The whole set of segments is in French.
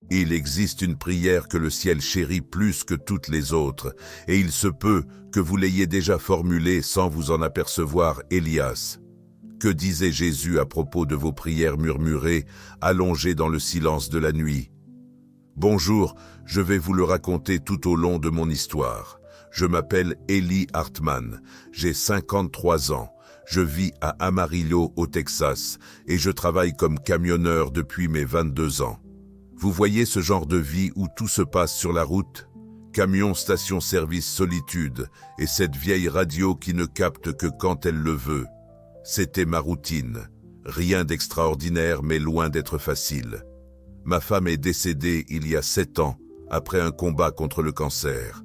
Il existe une prière que le ciel chérit plus que toutes les autres, et il se peut que vous l'ayez déjà formulée sans vous en apercevoir, Elias. Que disait Jésus à propos de vos prières murmurées, allongées dans le silence de la nuit? Bonjour, je vais vous le raconter tout au long de mon histoire. Je m'appelle Eli Hartman, j'ai 53 ans, je vis à Amarillo au Texas et je travaille comme camionneur depuis mes 22 ans. Vous voyez ce genre de vie où tout se passe sur la route? Camion, station-service, solitude et cette vieille radio qui ne capte que quand elle le veut. C'était ma routine. Rien d'extraordinaire mais loin d'être facile. Ma femme est décédée il y a 7 ans après un combat contre le cancer.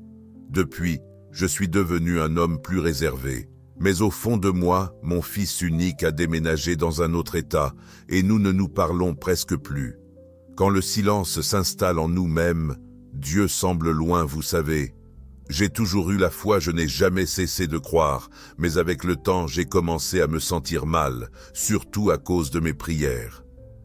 Depuis, je suis devenu un homme plus réservé. Mais au fond de moi, mon fils unique a déménagé dans un autre état et nous ne nous parlons presque plus. Quand le silence s'installe en nous-mêmes, Dieu semble loin, vous savez. J'ai toujours eu la foi, je n'ai jamais cessé de croire, mais avec le temps, j'ai commencé à me sentir mal, surtout à cause de mes prières.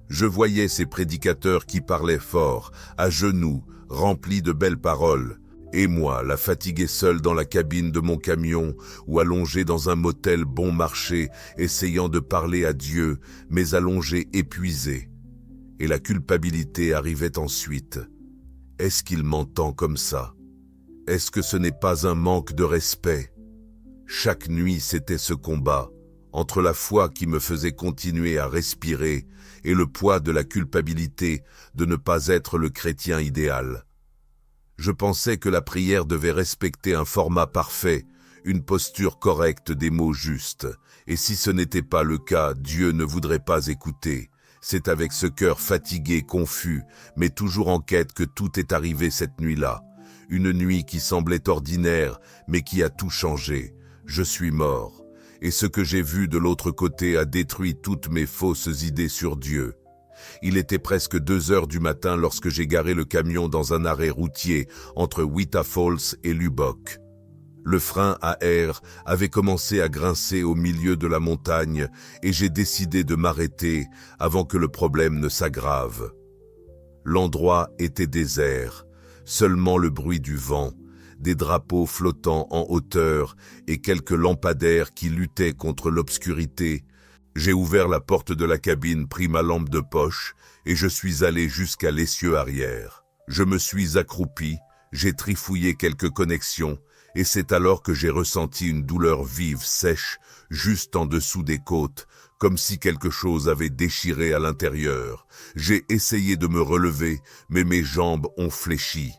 Je voyais ces prédicateurs qui parlaient fort, à genoux, remplis de belles paroles, et moi, la fatigué seul dans la cabine de mon camion ou allongé dans un motel bon marché, essayant de parler à Dieu, mais allongé épuisé. Et la culpabilité arrivait ensuite. Est-ce qu'il m'entend comme ça? Est-ce que ce n'est pas un manque de respect? Chaque nuit, c'était ce combat, entre la foi qui me faisait continuer à respirer et le poids de la culpabilité de ne pas être le chrétien idéal. Je pensais que la prière devait respecter un format parfait, une posture correcte, des mots justes, et si ce n'était pas le cas, Dieu ne voudrait pas écouter. C'est avec ce cœur fatigué, confus, mais toujours en quête que tout est arrivé cette nuit-là. Une nuit qui semblait ordinaire, mais qui a tout changé. Je suis mort. Et ce que j'ai vu de l'autre côté a détruit toutes mes fausses idées sur Dieu. Il était presque 2 heures du matin lorsque j'ai garé le camion dans un arrêt routier entre Wichita Falls et Lubbock. Le frein à air avait commencé à grincer au milieu de la montagne et j'ai décidé de m'arrêter avant que le problème ne s'aggrave. L'endroit était désert, seulement le bruit du vent, des drapeaux flottant en hauteur et quelques lampadaires qui luttaient contre l'obscurité. J'ai ouvert la porte de la cabine, pris ma lampe de poche et je suis allé jusqu'à l'essieu arrière. Je me suis accroupi, j'ai trifouillé quelques connexions et c'est alors que j'ai ressenti une douleur vive, sèche, juste en dessous des côtes, comme si quelque chose avait déchiré à l'intérieur. J'ai essayé de me relever, mais mes jambes ont fléchi.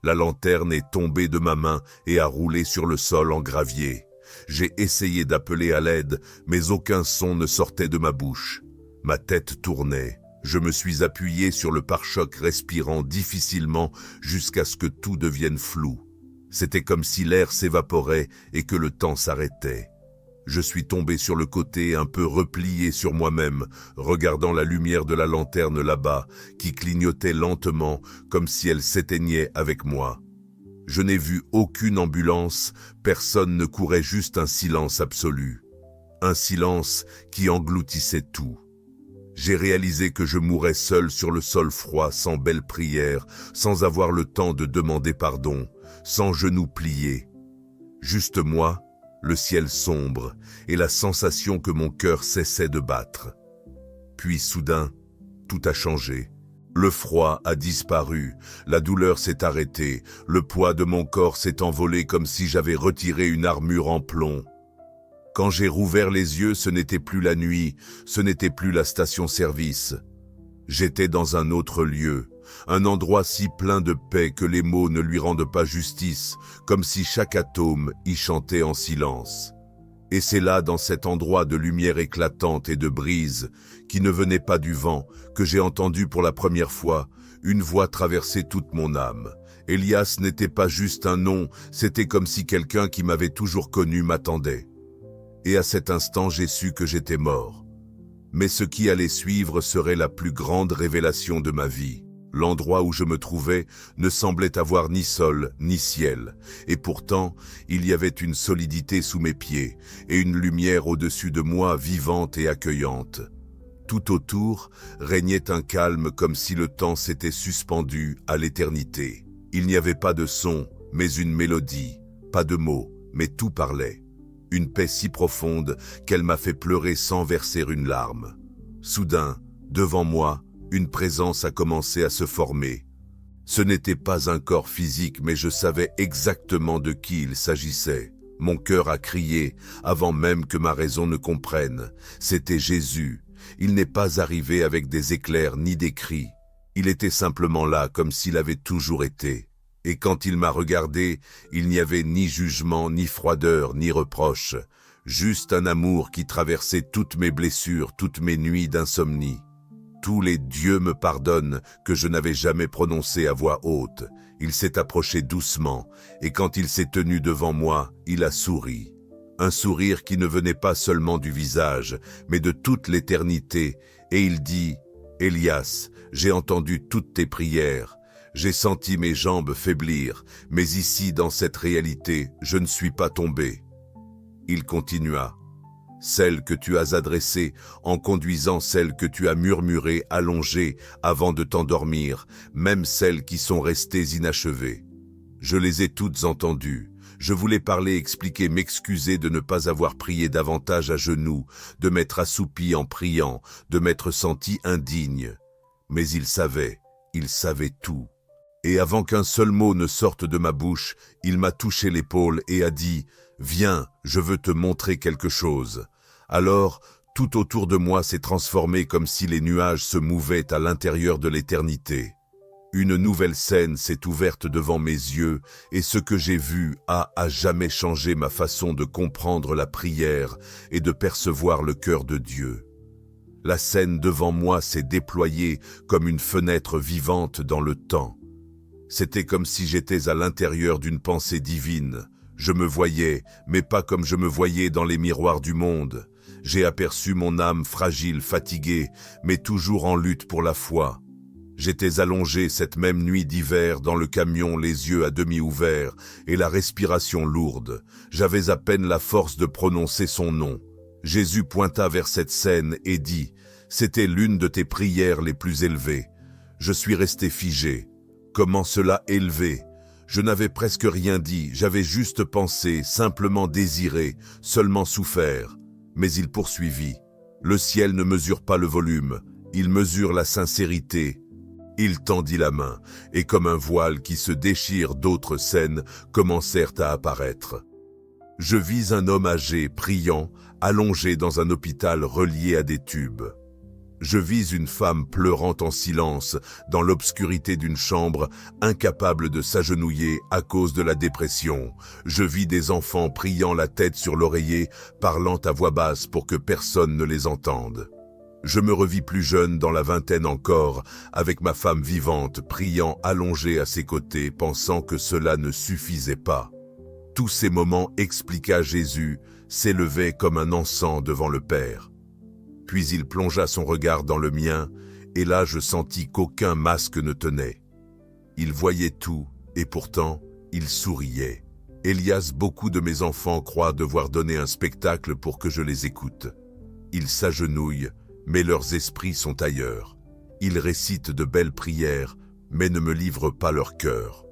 La lanterne est tombée de ma main et a roulé sur le sol en gravier. J'ai essayé d'appeler à l'aide, mais aucun son ne sortait de ma bouche. Ma tête tournait. Je me suis appuyé sur le pare-choc, respirant difficilement jusqu'à ce que tout devienne flou. C'était comme si l'air s'évaporait et que le temps s'arrêtait. Je suis tombé sur le côté, un peu replié sur moi-même, regardant la lumière de la lanterne là-bas, qui clignotait lentement, comme si elle s'éteignait avec moi. Je n'ai vu aucune ambulance, personne ne courait, juste un silence absolu. Un silence qui engloutissait tout. J'ai réalisé que je mourais seul sur le sol froid, sans belle prière, sans avoir le temps de demander pardon, sans genoux pliés. Juste moi, le ciel sombre et la sensation que mon cœur cessait de battre. Puis soudain, tout a changé. Le froid a disparu, la douleur s'est arrêtée, le poids de mon corps s'est envolé comme si j'avais retiré une armure en plomb. Quand j'ai rouvert les yeux, ce n'était plus la nuit, ce n'était plus la station-service. J'étais dans un autre lieu, un endroit si plein de paix que les mots ne lui rendent pas justice, comme si chaque atome y chantait en silence. Et c'est là, dans cet endroit de lumière éclatante et de brise, qui ne venait pas du vent, que j'ai entendu pour la première fois une voix traverser toute mon âme. Elias n'était pas juste un nom, c'était comme si quelqu'un qui m'avait toujours connu m'attendait. Et à cet instant, j'ai su que j'étais mort. Mais ce qui allait suivre serait la plus grande révélation de ma vie. L'endroit où je me trouvais ne semblait avoir ni sol, ni ciel. Et pourtant, il y avait une solidité sous mes pieds et une lumière au-dessus de moi, vivante et accueillante. Tout autour régnait un calme comme si le temps s'était suspendu à l'éternité. Il n'y avait pas de son, mais une mélodie, pas de mots, mais tout parlait. Une paix si profonde qu'elle m'a fait pleurer sans verser une larme. Soudain, devant moi, une présence a commencé à se former. Ce n'était pas un corps physique, mais je savais exactement de qui il s'agissait. Mon cœur a crié, avant même que ma raison ne comprenne. C'était Jésus. Il n'est pas arrivé avec des éclairs ni des cris. Il était simplement là, comme s'il avait toujours été. Et quand il m'a regardé, il n'y avait ni jugement, ni froideur, ni reproche. Juste un amour qui traversait toutes mes blessures, toutes mes nuits d'insomnie. Tous les dieux me pardonnent que je n'avais jamais prononcé à voix haute. Il s'est approché doucement, et quand il s'est tenu devant moi, il a souri. Un sourire qui ne venait pas seulement du visage, mais de toute l'éternité, et il dit « Elias, j'ai entendu toutes tes prières, j'ai senti mes jambes faiblir, mais ici, dans cette réalité, je ne suis pas tombé. » Il continua. Celle que tu as adressée en conduisant celles que tu as murmurées, allongées avant de t'endormir, même celles qui sont restées inachevées. Je les ai toutes entendues. Je voulais parler, expliquer, m'excuser de ne pas avoir prié davantage à genoux, de m'être assoupi en priant, de m'être senti indigne. Mais il savait tout. Et avant qu'un seul mot ne sorte de ma bouche, il m'a touché l'épaule et a dit « Viens, je veux te montrer quelque chose ». Alors, tout autour de moi s'est transformé comme si les nuages se mouvaient à l'intérieur de l'éternité. Une nouvelle scène s'est ouverte devant mes yeux et ce que j'ai vu a à jamais changé ma façon de comprendre la prière et de percevoir le cœur de Dieu. La scène devant moi s'est déployée comme une fenêtre vivante dans le temps. C'était comme si j'étais à l'intérieur d'une pensée divine. Je me voyais, mais pas comme je me voyais dans les miroirs du monde. J'ai aperçu mon âme fragile, fatiguée, mais toujours en lutte pour la foi. J'étais allongé cette même nuit d'hiver dans le camion, les yeux à demi ouverts et la respiration lourde. J'avais à peine la force de prononcer son nom. Jésus pointa vers cette scène et dit « C'était l'une de tes prières les plus élevées. » Je suis resté figé. Comment cela élevé? Je n'avais presque rien dit, j'avais juste pensé, simplement désiré, seulement souffert. Mais il poursuivit. Le ciel ne mesure pas le volume, il mesure la sincérité. Il tendit la main, et comme un voile qui se déchire, d'autres scènes commencèrent à apparaître. Je vis un homme âgé, priant, allongé dans un hôpital relié à des tubes. Je vis une femme pleurant en silence dans l'obscurité d'une chambre, incapable de s'agenouiller à cause de la dépression. Je vis des enfants priant la tête sur l'oreiller, parlant à voix basse pour que personne ne les entende. Je me revis plus jeune, dans la vingtaine encore, avec ma femme vivante, priant allongée à ses côtés, pensant que cela ne suffisait pas. Tous ces moments, expliqua Jésus, s'élevaient comme un encens devant le Père. Puis il plongea son regard dans le mien, et là je sentis qu'aucun masque ne tenait. Il voyait tout, et pourtant, il souriait. Elias, beaucoup de mes enfants croient devoir donner un spectacle pour que je les écoute. Ils s'agenouillent, mais leurs esprits sont ailleurs. Ils récitent de belles prières, mais ne me livrent pas leur cœur.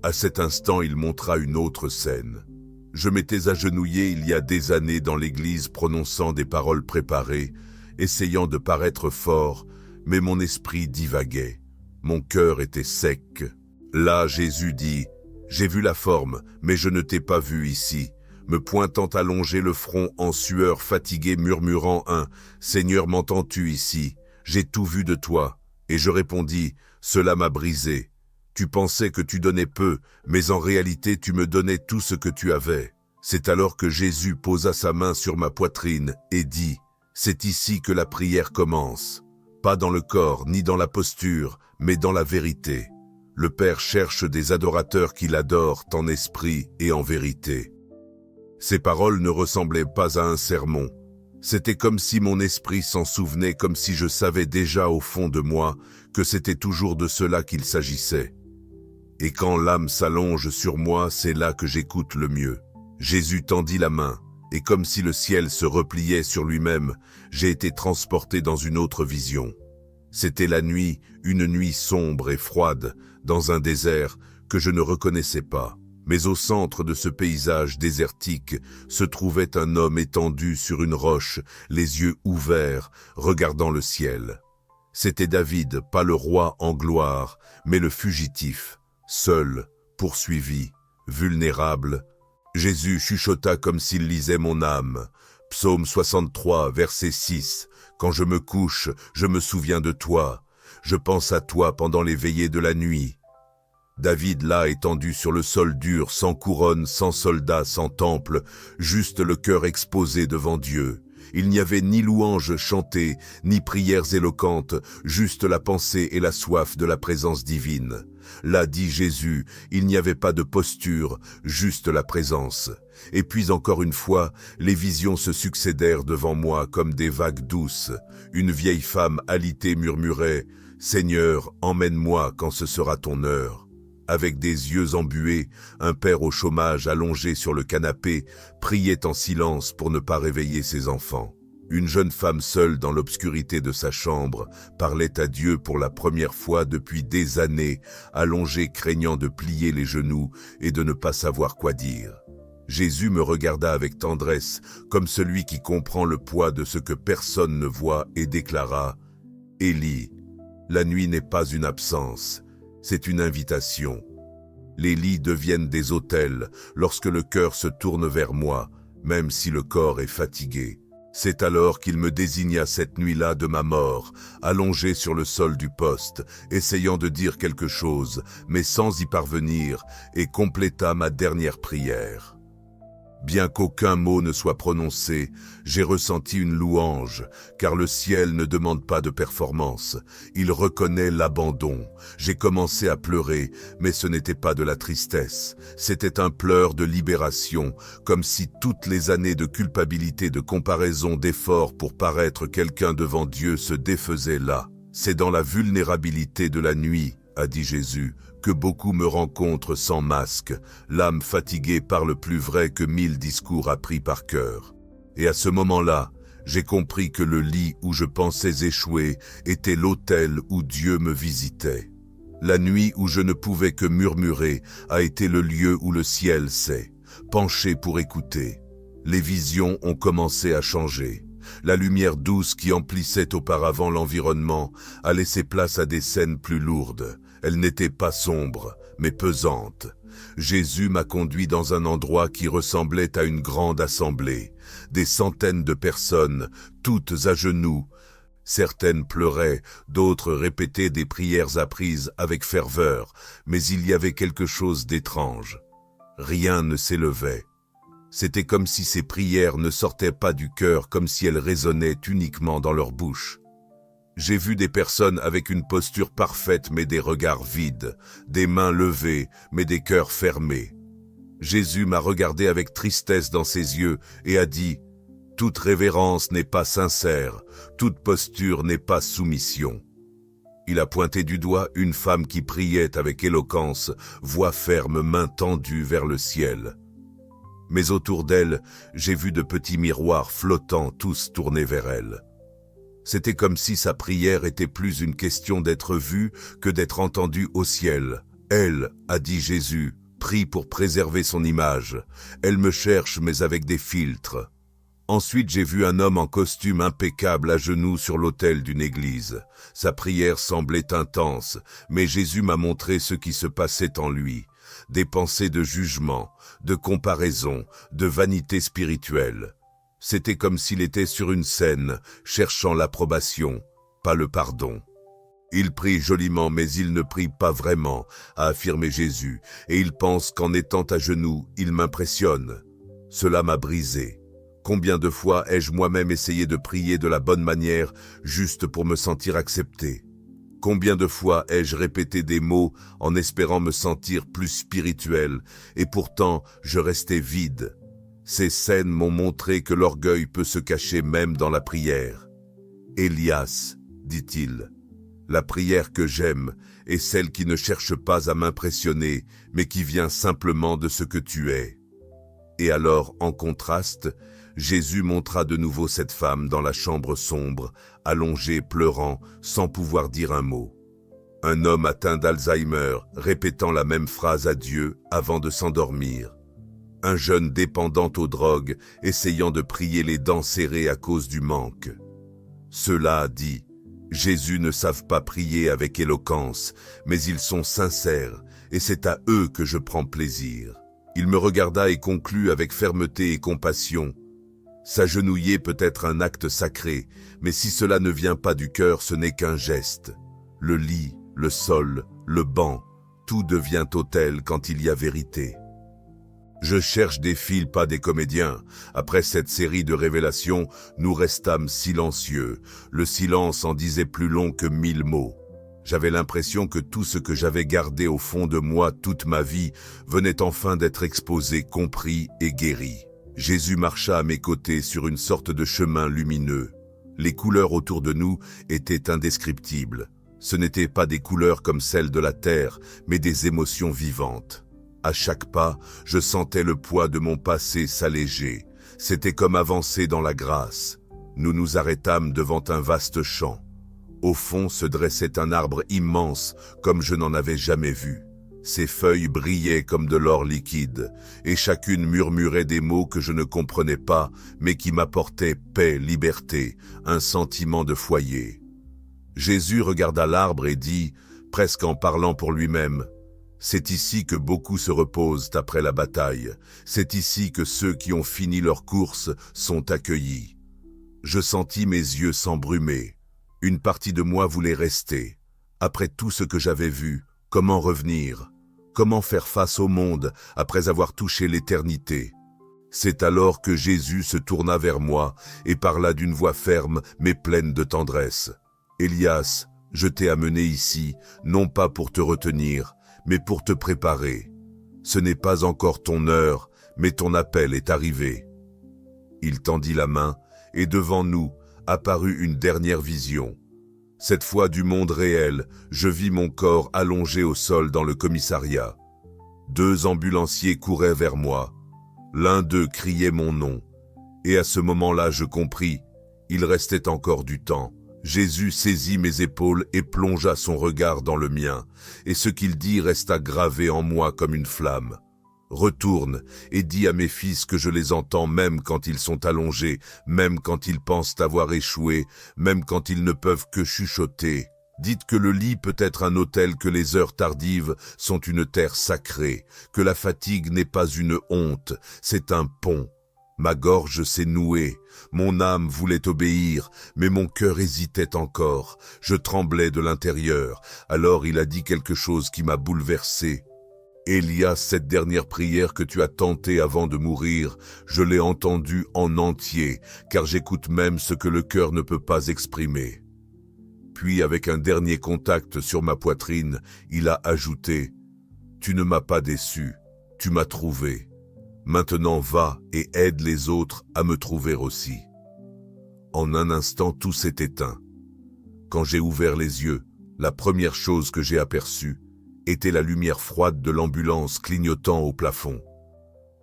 À cet instant, il montra une autre scène. Je m'étais agenouillé il y a des années dans l'église prononçant des paroles préparées, essayant de paraître fort, mais mon esprit divaguait. Mon cœur était sec. Là, Jésus dit « J'ai vu la forme, mais je ne t'ai pas vu ici », me pointant allongé le front en sueur, fatigué, murmurant un « Seigneur, m'entends-tu ici? J'ai tout vu de toi. » Et je répondis « Cela m'a brisé. Tu pensais que tu donnais peu, mais en réalité tu me donnais tout ce que tu avais. » C'est alors que Jésus posa sa main sur ma poitrine et dit « C'est ici que la prière commence. Pas dans le corps ni dans la posture, mais dans la vérité. Le Père cherche des adorateurs qui l'adorent en esprit et en vérité. » Ces paroles ne ressemblaient pas à un sermon. C'était comme si mon esprit s'en souvenait, comme si je savais déjà au fond de moi que c'était toujours de cela qu'il s'agissait. Et quand l'âme s'allonge sur moi, c'est là que j'écoute le mieux. Jésus tendit la main. Et comme si le ciel se repliait sur lui-même, j'ai été transporté dans une autre vision. C'était la nuit, une nuit sombre et froide, dans un désert que je ne reconnaissais pas. Mais au centre de ce paysage désertique se trouvait un homme étendu sur une roche, les yeux ouverts, regardant le ciel. C'était David, pas le roi en gloire, mais le fugitif, seul, poursuivi, vulnérable. Jésus chuchota comme s'il lisait mon âme. Psaume 63, verset 6. Quand je me couche, je me souviens de toi. Je pense à toi pendant les veillées de la nuit. David là étendu sur le sol dur, sans couronne, sans soldats, sans temple, juste le cœur exposé devant Dieu. Il n'y avait ni louanges chantées, ni prières éloquentes, juste la pensée et la soif de la présence divine. Là, dit Jésus, il n'y avait pas de posture, juste la présence. Et puis encore une fois, les visions se succédèrent devant moi comme des vagues douces. Une vieille femme alitée murmurait « Seigneur, emmène-moi quand ce sera ton heure ». Avec des yeux embués, un père au chômage allongé sur le canapé priait en silence pour ne pas réveiller ses enfants. Une jeune femme seule dans l'obscurité de sa chambre parlait à Dieu pour la première fois depuis des années, allongée craignant de plier les genoux et de ne pas savoir quoi dire. Jésus me regarda avec tendresse, comme celui qui comprend le poids de ce que personne ne voit, et déclara « Élie, la nuit n'est pas une absence, c'est une invitation. Les lits deviennent des autels lorsque le cœur se tourne vers moi, même si le corps est fatigué. C'est alors qu'il me désigna cette nuit-là de ma mort, allongé sur le sol du poste, essayant de dire quelque chose, mais sans y parvenir, et compléta ma dernière prière. Bien qu'aucun mot ne soit prononcé, j'ai ressenti une louange, car le ciel ne demande pas de performance, il reconnaît l'abandon. J'ai commencé à pleurer, mais ce n'était pas de la tristesse, c'était un pleur de libération, comme si toutes les années de culpabilité, de comparaison, d'effort pour paraître quelqu'un devant Dieu se défaisaient là. C'est dans la vulnérabilité de la nuit, a dit Jésus, que beaucoup me rencontrent sans masque, l'âme fatiguée parle plus vrai que 1000 discours appris par cœur. Et à ce moment-là, j'ai compris que le lit où je pensais échouer était l'autel où Dieu me visitait. La nuit où je ne pouvais que murmurer a été le lieu où le ciel s'est penché pour écouter. Les visions ont commencé à changer. La lumière douce qui emplissait auparavant l'environnement a laissé place à des scènes plus lourdes. Elle n'était pas sombre, mais pesante. Jésus m'a conduit dans un endroit qui ressemblait à une grande assemblée. Des centaines de personnes, toutes à genoux. Certaines pleuraient, d'autres répétaient des prières apprises avec ferveur, mais il y avait quelque chose d'étrange. Rien ne s'élevait. C'était comme si ces prières ne sortaient pas du cœur, comme si elles résonnaient uniquement dans leur bouche. J'ai vu des personnes avec une posture parfaite mais des regards vides, des mains levées mais des cœurs fermés. Jésus m'a regardé avec tristesse dans ses yeux et a dit « Toute révérence n'est pas sincère, toute posture n'est pas soumission. » Il a pointé du doigt une femme qui priait avec éloquence, voix ferme, main tendue vers le ciel. Mais autour d'elle, j'ai vu de petits miroirs flottants tous tournés vers elle. C'était comme si sa prière était plus une question d'être vue que d'être entendue au ciel. Elle, a dit Jésus, prie pour préserver son image. Elle me cherche mais avec des filtres. Ensuite j'ai vu un homme en costume impeccable à genoux sur l'autel d'une église. Sa prière semblait intense, mais Jésus m'a montré ce qui se passait en lui. Des pensées de jugement, de comparaison, de vanité spirituelle. C'était comme s'il était sur une scène, cherchant l'approbation, pas le pardon. Il prie joliment, mais il ne prie pas vraiment, a affirmé Jésus, et il pense qu'en étant à genoux, il m'impressionne. Cela m'a brisé. Combien de fois ai-je moi-même essayé de prier de la bonne manière, juste pour me sentir accepté? Combien de fois ai-je répété des mots en espérant me sentir plus spirituel, et pourtant je restais vide. Ces scènes m'ont montré que l'orgueil peut se cacher même dans la prière. « Elias, dit-il, la prière que j'aime est celle qui ne cherche pas à m'impressionner, mais qui vient simplement de ce que tu es. » Et alors, en contraste, Jésus montra de nouveau cette femme dans la chambre sombre, allongée, pleurant, sans pouvoir dire un mot. Un homme atteint d'Alzheimer, répétant la même phrase à Dieu avant de s'endormir. Un jeune dépendant aux drogues, essayant de prier les dents serrées à cause du manque. Ceux-là, dit Jésus, ne savent pas prier avec éloquence, mais ils sont sincères, et c'est à eux que je prends plaisir. Il me regarda et conclut avec fermeté et compassion. S'agenouiller peut être un acte sacré, mais si cela ne vient pas du cœur, ce n'est qu'un geste. Le lit, le sol, le banc, tout devient autel quand il y a vérité. Je cherche des fils, pas des comédiens. Après cette série de révélations, nous restâmes silencieux. Le silence en disait plus long que 1000 mots. J'avais l'impression que tout ce que j'avais gardé au fond de moi toute ma vie venait enfin d'être exposé, compris et guéri. Jésus marcha à mes côtés sur une sorte de chemin lumineux. Les couleurs autour de nous étaient indescriptibles. Ce n'étaient pas des couleurs comme celles de la terre, mais des émotions vivantes. À chaque pas, je sentais le poids de mon passé s'alléger. C'était comme avancer dans la grâce. Nous nous arrêtâmes devant un vaste champ. Au fond se dressait un arbre immense, comme je n'en avais jamais vu. Ses feuilles brillaient comme de l'or liquide, et chacune murmurait des mots que je ne comprenais pas, mais qui m'apportaient paix, liberté, un sentiment de foyer. Jésus regarda l'arbre et dit, presque en parlant pour lui-même, « C'est ici que beaucoup se reposent après la bataille. C'est ici que ceux qui ont fini leur course sont accueillis. » Je sentis mes yeux s'embrumer. Une partie de moi voulait rester. Après tout ce que j'avais vu, comment revenir? Comment faire face au monde après avoir touché l'éternité? C'est alors que Jésus se tourna vers moi et parla d'une voix ferme mais pleine de tendresse. « Elias, je t'ai amené ici, non pas pour te retenir, mais pour te préparer. Ce n'est pas encore ton heure, mais ton appel est arrivé. » Il tendit la main, et devant nous apparut une dernière vision. Cette fois du monde réel, je vis mon corps allongé au sol dans le commissariat. 2 ambulanciers couraient vers moi. L'un d'eux criait mon nom. Et à ce moment-là, je compris, il restait encore du temps. Jésus saisit mes épaules et plongea son regard dans le mien, et ce qu'il dit resta gravé en moi comme une flamme. Retourne et dis à mes fils que je les entends même quand ils sont allongés, même quand ils pensent avoir échoué, même quand ils ne peuvent que chuchoter. Dites que le lit peut être un autel, que les heures tardives sont une terre sacrée, que la fatigue n'est pas une honte, c'est un pont. Ma gorge s'est nouée, mon âme voulait obéir, mais mon cœur hésitait encore, je tremblais de l'intérieur. Alors il a dit quelque chose qui m'a bouleversé. Elias, cette dernière prière que tu as tentée avant de mourir, je l'ai entendue en entier, car j'écoute même ce que le cœur ne peut pas exprimer. Puis, avec un dernier contact sur ma poitrine, il a ajouté « Tu ne m'as pas déçu, tu m'as trouvé. Maintenant va et aide les autres à me trouver aussi. » En un instant, tout s'est éteint. Quand j'ai ouvert les yeux, la première chose que j'ai aperçue était la lumière froide de l'ambulance clignotant au plafond.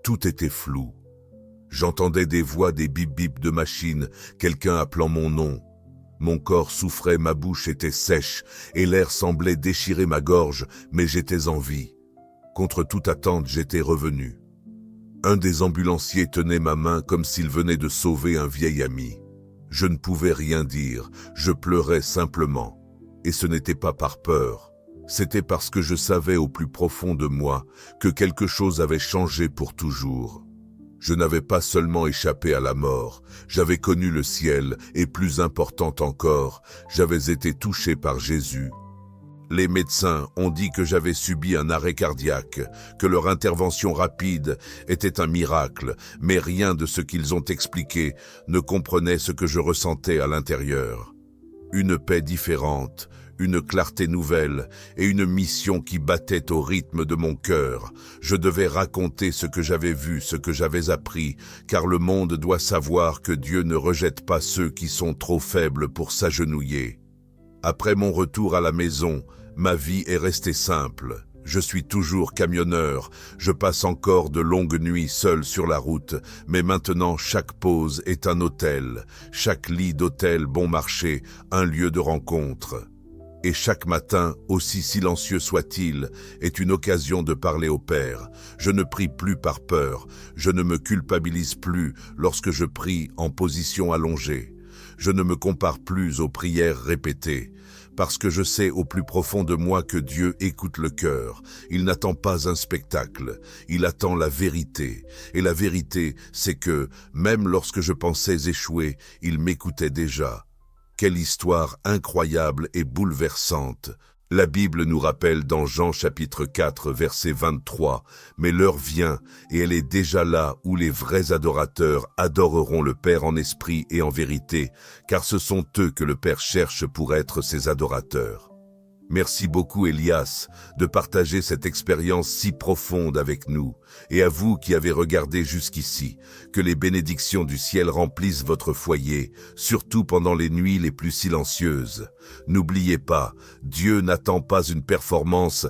Tout était flou. J'entendais des voix, des bip-bip de machines, quelqu'un appelant mon nom. Mon corps souffrait, ma bouche était sèche et l'air semblait déchirer ma gorge, mais j'étais en vie. Contre toute attente, j'étais revenu. Un des ambulanciers tenait ma main comme s'il venait de sauver un vieil ami. Je ne pouvais rien dire, je pleurais simplement. Et ce n'était pas par peur. C'était parce que je savais au plus profond de moi que quelque chose avait changé pour toujours. Je n'avais pas seulement échappé à la mort, j'avais connu le ciel et plus important encore, j'avais été touché par Jésus. Les médecins ont dit que j'avais subi un arrêt cardiaque, que leur intervention rapide était un miracle, mais rien de ce qu'ils ont expliqué ne comprenait ce que je ressentais à l'intérieur. Une paix différente, une clarté nouvelle et une mission qui battait au rythme de mon cœur. Je devais raconter ce que j'avais vu, ce que j'avais appris, car le monde doit savoir que Dieu ne rejette pas ceux qui sont trop faibles pour s'agenouiller. Après mon retour à la maison, ma vie est restée simple. Je suis toujours camionneur, je passe encore de longues nuits seul sur la route, mais maintenant chaque pause est un hôtel, chaque lit d'hôtel bon marché, un lieu de rencontre. Et chaque matin, aussi silencieux soit-il, est une occasion de parler au Père. Je ne prie plus par peur, je ne me culpabilise plus lorsque je prie en position allongée. Je ne me compare plus aux prières répétées, parce que je sais au plus profond de moi que Dieu écoute le cœur. Il n'attend pas un spectacle, il attend la vérité. Et la vérité, c'est que, même lorsque je pensais échouer, il m'écoutait déjà. Quelle histoire incroyable et bouleversante! La Bible nous rappelle dans Jean chapitre 4 verset 23, « Mais l'heure vient, et elle est déjà là où les vrais adorateurs adoreront le Père en esprit et en vérité, car ce sont eux que le Père cherche pour être ses adorateurs. » Merci beaucoup Elias de partager cette expérience si profonde avec nous. Et à vous qui avez regardé jusqu'ici, que les bénédictions du ciel remplissent votre foyer, surtout pendant les nuits les plus silencieuses. N'oubliez pas, Dieu n'attend pas une performance,